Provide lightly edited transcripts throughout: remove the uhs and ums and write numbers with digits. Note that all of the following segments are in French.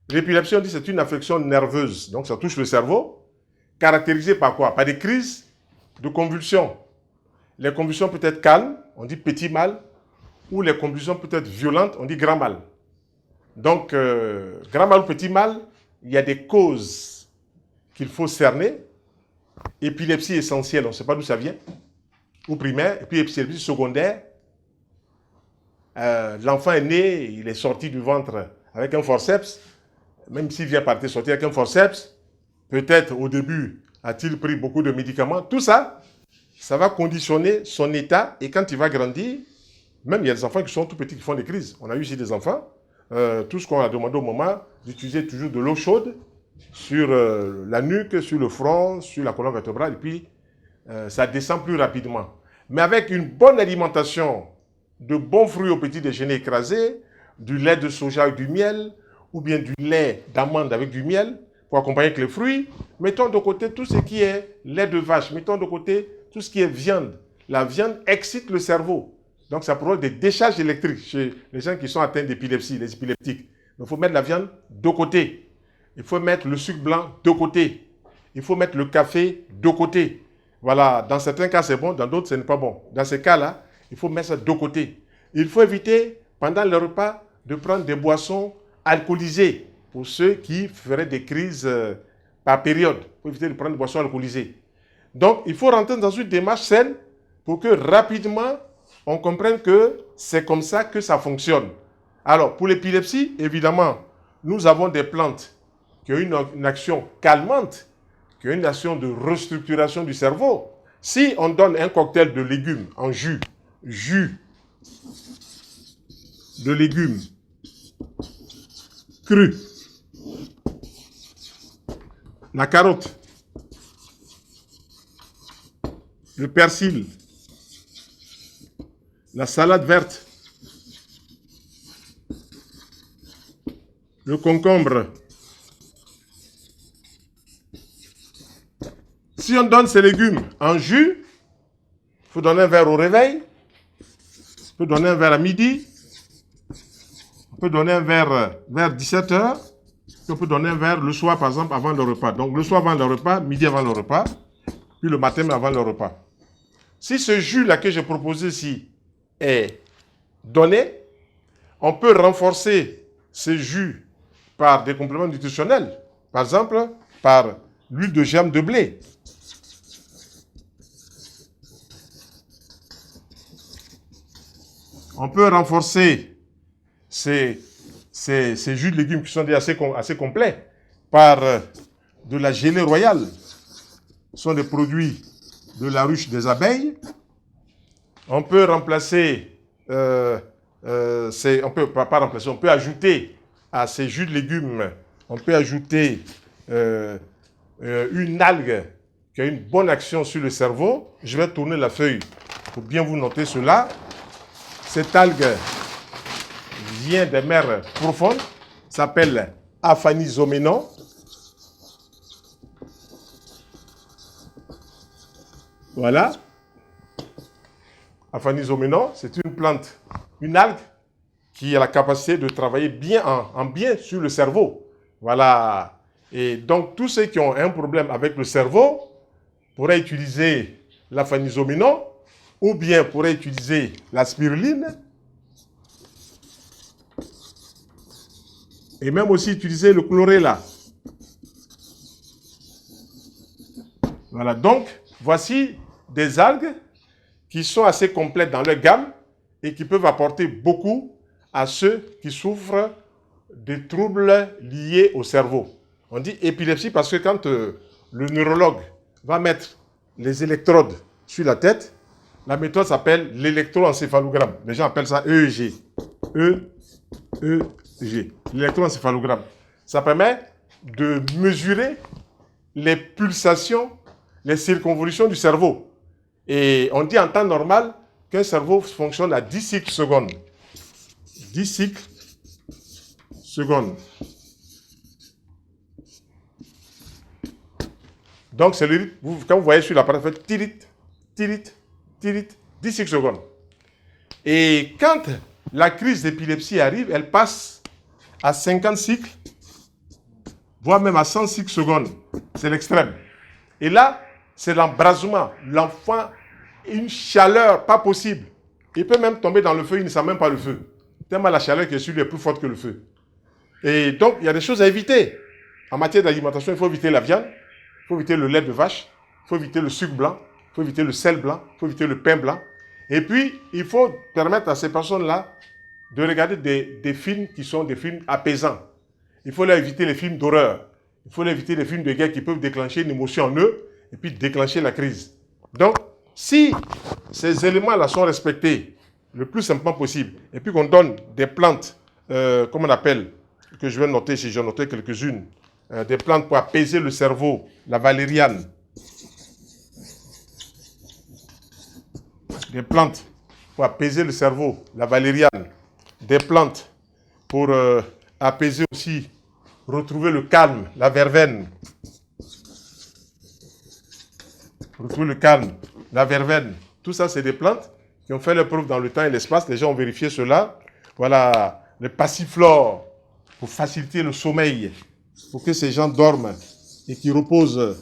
L'épilepsie, on dit c'est une affection nerveuse, donc ça touche le cerveau, caractérisée par quoi? Par des crises de convulsions. Les convulsions peuvent être calmes, on dit petit mal, ou les convulsions peuvent être violentes, on dit grand mal. Donc, grand mal ou petit mal, il y a des causes qu'il faut cerner. Épilepsie essentielle, on ne sait pas d'où ça vient, ou primaire, et puis épilepsie secondaire. L'enfant est né, il est sorti du ventre avec un forceps, même s'il vient partir sortir avec un forceps, peut-être au début a-t-il pris beaucoup de médicaments. Tout ça, ça va conditionner son état, et quand il va grandir, même il y a des enfants qui sont tout petits qui font des crises. On a eu ici des enfants, tout ce qu'on a demandé au moment, d'utiliser toujours de l'eau chaude sur la nuque, sur le front, sur la colonne vertébrale, et puis ça descend plus rapidement. Mais avec une bonne alimentation, de bons fruits au petit déjeuner écrasés, du lait de soja avec du miel, ou bien du lait d'amande avec du miel, pour accompagner avec les fruits. Mettons de côté tout ce qui est lait de vache, mettons de côté tout ce qui est viande. La viande excite le cerveau. Donc ça provoque des décharges électriques chez les gens qui sont atteints d'épilepsie, les épileptiques. Donc il faut mettre la viande de côté. Il faut mettre le sucre blanc de côté. Il faut mettre le café de côté. Voilà, dans certains cas c'est bon, dans d'autres ce n'est pas bon. Dans ces cas-là, il faut mettre ça de côté. Il faut éviter, pendant le repas, de prendre des boissons alcoolisées pour ceux qui feraient des crises par période. Il faut éviter de prendre des boissons alcoolisées. Donc, il faut rentrer dans une démarche saine pour que rapidement, on comprenne que c'est comme ça que ça fonctionne. Alors, pour l'épilepsie, évidemment, nous avons des plantes qui ont une action calmante, qui ont une action de restructuration du cerveau. Si on donne un cocktail de légumes en jus de légumes crus, la carotte, le persil, la salade verte, le concombre. Si on donne ces légumes en jus, il faut donner un verre au réveil, on peut donner un verre à midi, on peut donner un verre vers 17h, on peut donner un verre le soir, par exemple, avant le repas. Donc le soir avant le repas, midi avant le repas, puis le matin avant le repas. Si ce jus-là que j'ai proposé ici est donné, on peut renforcer ce jus par des compléments nutritionnels. Par exemple, par l'huile de germe de blé. On peut renforcer ces jus de légumes qui sont déjà assez complets par de la gelée royale. Ce sont des produits de la ruche des abeilles. On peut remplacer, on peut ajouter à ces jus de légumes, on peut ajouter une algue qui a une bonne action sur le cerveau. Je vais tourner la feuille pour bien vous noter cela. Cette algue vient des mers profondes, s'appelle Aphanizomenon. Voilà. Aphanizomenon, c'est une plante, une algue qui a la capacité de travailler bien en bien sur le cerveau. Voilà. Et donc, tous ceux qui ont un problème avec le cerveau pourraient utiliser l'aphanizomenon ou bien pourraient utiliser la spiruline et même aussi utiliser le chlorella. Voilà. Donc, voici des algues qui sont assez complètes dans leur gamme et qui peuvent apporter beaucoup à ceux qui souffrent de troubles liés au cerveau. On dit épilepsie parce que quand le neurologue va mettre les électrodes sur la tête, la méthode s'appelle l'électroencéphalogramme. Les gens appellent ça EEG. EEG. L'électroencéphalogramme. Ça permet de mesurer les pulsations, les circonvolutions du cerveau. Et on dit en temps normal qu'un cerveau fonctionne à 10 cycles secondes. 10 cycles secondes. Donc, c'est le rythme. Quand vous voyez sur l'appareil, vous faites tirit, tirit, tirit, 10 cycles secondes. Et quand la crise d'épilepsie arrive, elle passe à 50 cycles voire même à 106 secondes. C'est l'extrême. Et là, c'est l'embrasement. L'enfant, une chaleur pas possible. Il peut même tomber dans le feu, il ne sent même pas le feu. Tellement la chaleur qui est sur lui est plus forte que le feu. Et donc, il y a des choses à éviter. En matière d'alimentation, il faut éviter la viande, il faut éviter le lait de vache, il faut éviter le sucre blanc, il faut éviter le sel blanc, il faut éviter le pain blanc. Et puis, il faut permettre à ces personnes-là de regarder des films qui sont des films apaisants. Il faut leur éviter les films d'horreur. Il faut leur éviter les films de guerre qui peuvent déclencher une émotion en eux et puis déclencher la crise. Donc, si ces éléments-là sont respectés le plus simplement possible, et puis qu'on donne des plantes, comme on appelle, que je vais noter, si j'ai noté quelques-unes, des plantes pour apaiser le cerveau, la valériane, des plantes pour apaiser le cerveau, la valériane, des plantes pour apaiser aussi, retrouver le calme, la verveine, retrouver le calme, la verveine. Tout ça, c'est des plantes qui ont fait leur preuve dans le temps et l'espace. Les gens ont vérifié cela. Voilà, le passiflore pour faciliter le sommeil, pour que ces gens dorment et qu'ils reposent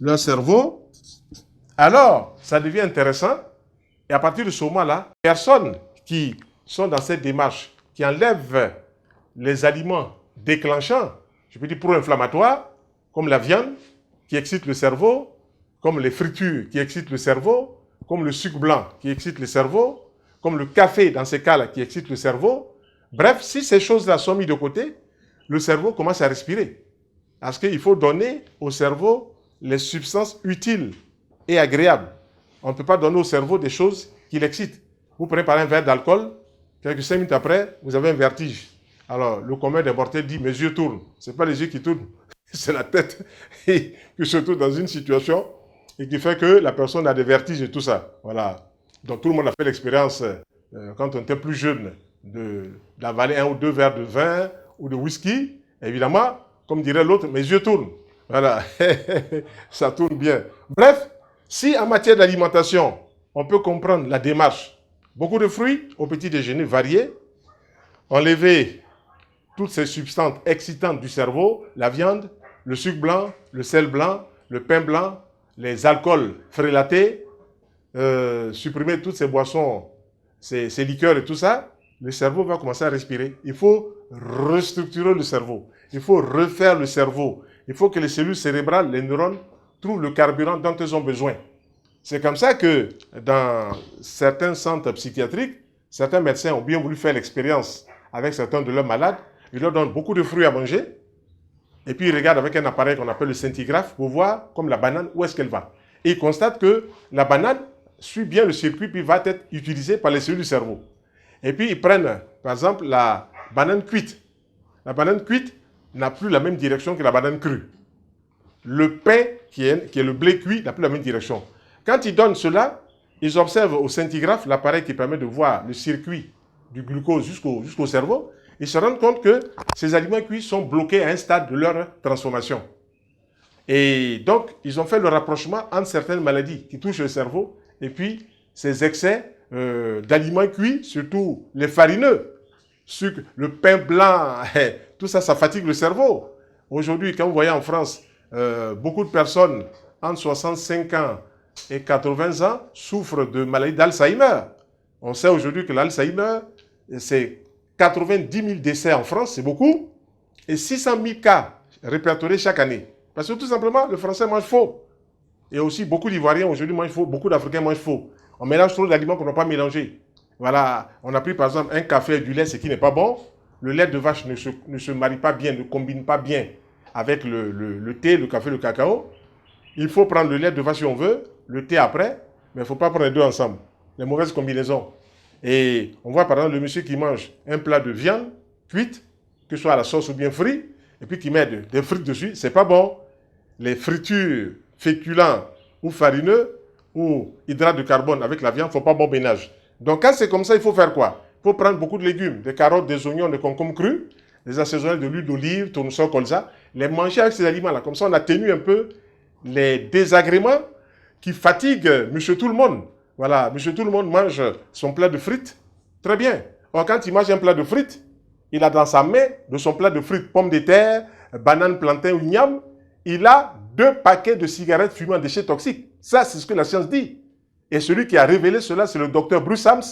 leur cerveau. Alors, ça devient intéressant. Et à partir de ce moment-là, les personnes qui sont dans cette démarche, qui enlèvent les aliments déclenchants, je peux dire pro-inflammatoires, comme la viande qui excite le cerveau, comme les fritures qui excitent le cerveau, comme le sucre blanc qui excite le cerveau, comme le café dans ces cas-là qui excite le cerveau. Bref, si ces choses-là sont mises de côté, le cerveau commence à respirer. Parce qu'il faut donner au cerveau les substances utiles et agréables. On ne peut pas donner au cerveau des choses qui l'excitent. Vous prenez par un verre d'alcool, quelques 5 minutes après, vous avez un vertige. Alors, le commun des mortels dit, mes yeux tournent. Ce n'est pas les yeux qui tournent, c'est la tête qui se trouve dans une situation et qui fait que la personne a des vertiges et tout ça. Voilà. Donc, tout le monde a fait l'expérience, quand on était plus jeune, d'avaler 1 ou 2 verres de vin ou de whisky. Évidemment, comme dirait l'autre, mes yeux tournent. Voilà. Ça tourne bien. Bref, si en matière d'alimentation, on peut comprendre la démarche, beaucoup de fruits au petit déjeuner variés, enlever toutes ces substances excitantes du cerveau, la viande, le sucre blanc, le sel blanc, le pain blanc, les alcools frélatés, supprimer toutes ces boissons, ces liqueurs et tout ça, le cerveau va commencer à respirer. Il faut restructurer le cerveau. Il faut refaire le cerveau. Il faut que les cellules cérébrales, les neurones, trouvent le carburant dont elles ont besoin. C'est comme ça que dans certains centres psychiatriques, certains médecins ont bien voulu faire l'expérience avec certains de leurs malades. Ils leur donnent beaucoup de fruits à manger. Et puis ils regardent avec un appareil qu'on appelle le scintigraphe pour voir, comme la banane, où est-ce qu'elle va. Et ils constatent que la banane suit bien le circuit puis va être utilisée par les cellules du cerveau. Et puis ils prennent, par exemple, la banane cuite. La banane cuite n'a plus la même direction que la banane crue. Le pain, qui est le blé cuit, n'a plus la même direction. Quand ils donnent cela, ils observent au scintigraphe, l'appareil qui permet de voir le circuit du glucose jusqu'au cerveau. Ils se rendent compte que ces aliments cuits sont bloqués à un stade de leur transformation. Et donc, ils ont fait le rapprochement entre certaines maladies qui touchent le cerveau et puis ces excès d'aliments cuits, surtout les farineux, sucre, le pain blanc, tout ça, ça fatigue le cerveau. Aujourd'hui, quand vous voyez en France, beaucoup de personnes entre 65 ans et 80 ans souffrent de maladies d'Alzheimer. On sait aujourd'hui que l'Alzheimer, c'est 90 000 décès en France, c'est beaucoup, et 600 000 cas répertoriés chaque année. Parce que tout simplement, le français mange faux. Et aussi, beaucoup d'Ivoiriens aujourd'hui mangent faux, beaucoup d'Africains mangent faux. On mélange trop d'aliments qu'on n'a pas mélangés. Voilà, on a pris par exemple un café et du lait, ce qui n'est pas bon. Le lait de vache ne se marie pas bien, ne combine pas bien avec le thé, le café, le cacao. Il faut prendre le lait de vache si on veut, le thé après, mais il ne faut pas prendre les deux ensemble. Les mauvaises combinaisons. Et on voit par exemple le monsieur qui mange un plat de viande cuite, que ce soit à la sauce ou bien frit, et puis qui met des frites dessus, c'est pas bon. Les fritures féculents ou farineux ou hydrates de carbone avec la viande, il ne faut pas bon ménage. Donc quand c'est comme ça, il faut faire quoi? Il faut prendre beaucoup de légumes, des carottes, des oignons, des concombres crus, les assaisonner de l'huile d'olive, tournesol, colza, les manger avec ces aliments-là. Comme ça, on atténue un peu les désagréments qui fatiguent monsieur tout le monde. Voilà, monsieur tout le monde mange son plat de frites, très bien. Or, quand il mange un plat de frites, il a dans sa main de son plat de frites pommes de terre, banane, plantain ou igname, il a 2 paquets de cigarettes fumant déchets toxiques. Ça, c'est ce que la science dit. Et celui qui a révélé cela, c'est le docteur Bruce Hams,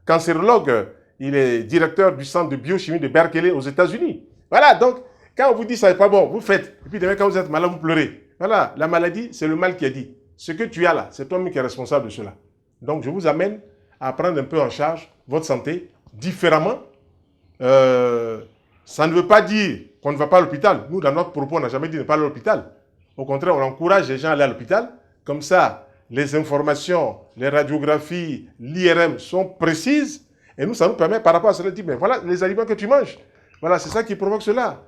cancérologue. Il est directeur du centre de biochimie de Berkeley aux États-Unis. Voilà, donc, quand on vous dit ça n'est pas bon, vous faites. Et puis demain, quand vous êtes malade, vous pleurez. Voilà, la maladie, c'est le mal qui a dit. Ce que tu as là, c'est toi-même qui es responsable de cela. Donc, je vous amène à prendre un peu en charge votre santé différemment. Ça ne veut pas dire qu'on ne va pas à l'hôpital. Nous, dans notre propos, on n'a jamais dit ne pas aller à l'hôpital. Au contraire, on encourage les gens à aller à l'hôpital. Comme ça, les informations, les radiographies, l'IRM sont précises. Et nous, ça nous permet, par rapport à cela, de dire, mais voilà les aliments que tu manges. Voilà, c'est ça qui provoque cela.